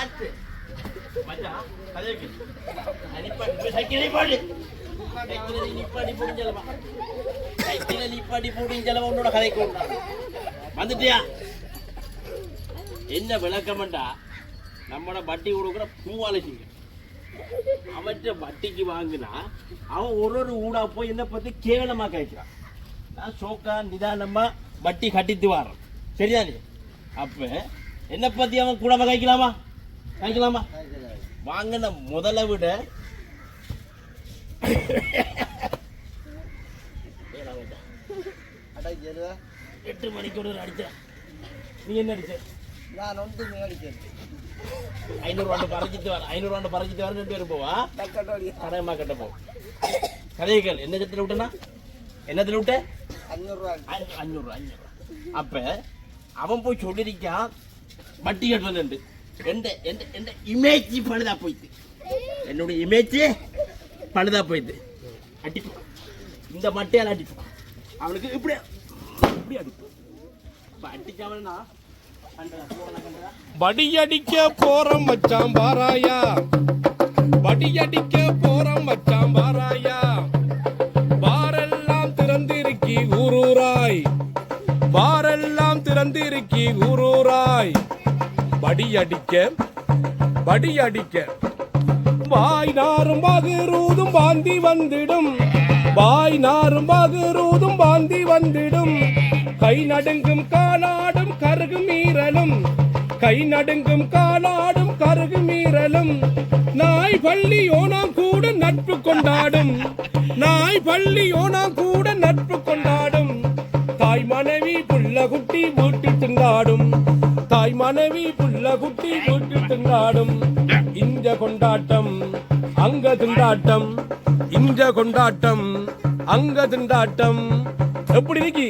காத்து மச்சான் கதைக்கு அனிப்பாடி சைக்கிளை பாடு சைக்கிளை நிப்பாடி போடிஞ்சலமா சைக்கிளை நிப்பாடி போடிஞ்சலமா உன்னோட கதைக்கு வந்துட்டியா என்ன விளக்கம்டா நம்மட வட்டி கொடுக்குற பூவாலசிங்க அவற்றை வட்டிக்கு வாங்கினா அவன் ஒரு ஊடா போய் என்ன பத்தி கேவலமா கேட்கிறான் நான் சோக்கா நிதானமா வட்டி கட்டிட்டு வாரேன் சரிதானே அப்ப என்ன பத்தி அவன் கூடமா கைக்கலாமா வாங்கின முதல்ல விட 8 மணிக்கு ஒரு அடிச்ச நீ என்ன அடிச்ச நான் ஒன்று அடிச்சேன் 500 பறிச்சிட்டு வர 500 பறிச்சிட்டு வர 2 பேரும் போவா கடமா கட்ட போ கதைகள் என்ன சத்துல விட்டனா என்னத்துல விட்ட 500 அப்ப அவன் போய் சொல்லிருக்கான் வட்டி கட்டணும் எந்த இமேஜ் பழுதா போயிட்டு என்னுடைய இமேஜ் பழுதா போயிட்டு அடிப்பான் இந்த மட்டையால் அடிப்பான் அவனுக்கு இப்படி அடிப்பான் அடிச்சவனா படியடிக்க போறோம் மச்சான் பாராயா படியடிக்க போறோம் மச்சான் பாராயா பாரெல்லாம் திறந்திருக்கி ஊரூராய் பாரெல்லாம் திறந்திருக்கி ஊரூராய் படியடிக்க வாய் நாரும் பகிரூதும் பாந்தி வந்திடும் வாய் நாரும் பகிரூதும் பாந்தி வந்திடும் கை நடுங்கும் காலாடும் கருகு மீறலும் கை நடுங்கும் காலாடும் கருகு மீறலும் நாய் பள்ளி ஓனாம் கூட நட்பு கொண்டாடும் நாய் பள்ளி ஓனாம் கூட நட்பு கொண்டாடும் தாய் மனைவி புள்ள குட்டி வீட்டு திண்டாடும் தாய் மனைவி புள்ள குட்டி வீட்டு திண்டாடும் இஞ்ச கொண்டாட்டம் அங்க திண்டாட்டம் இஞ்ச கொண்டாட்டம் அங்க திண்டாட்டம் எப்படி இருக்கு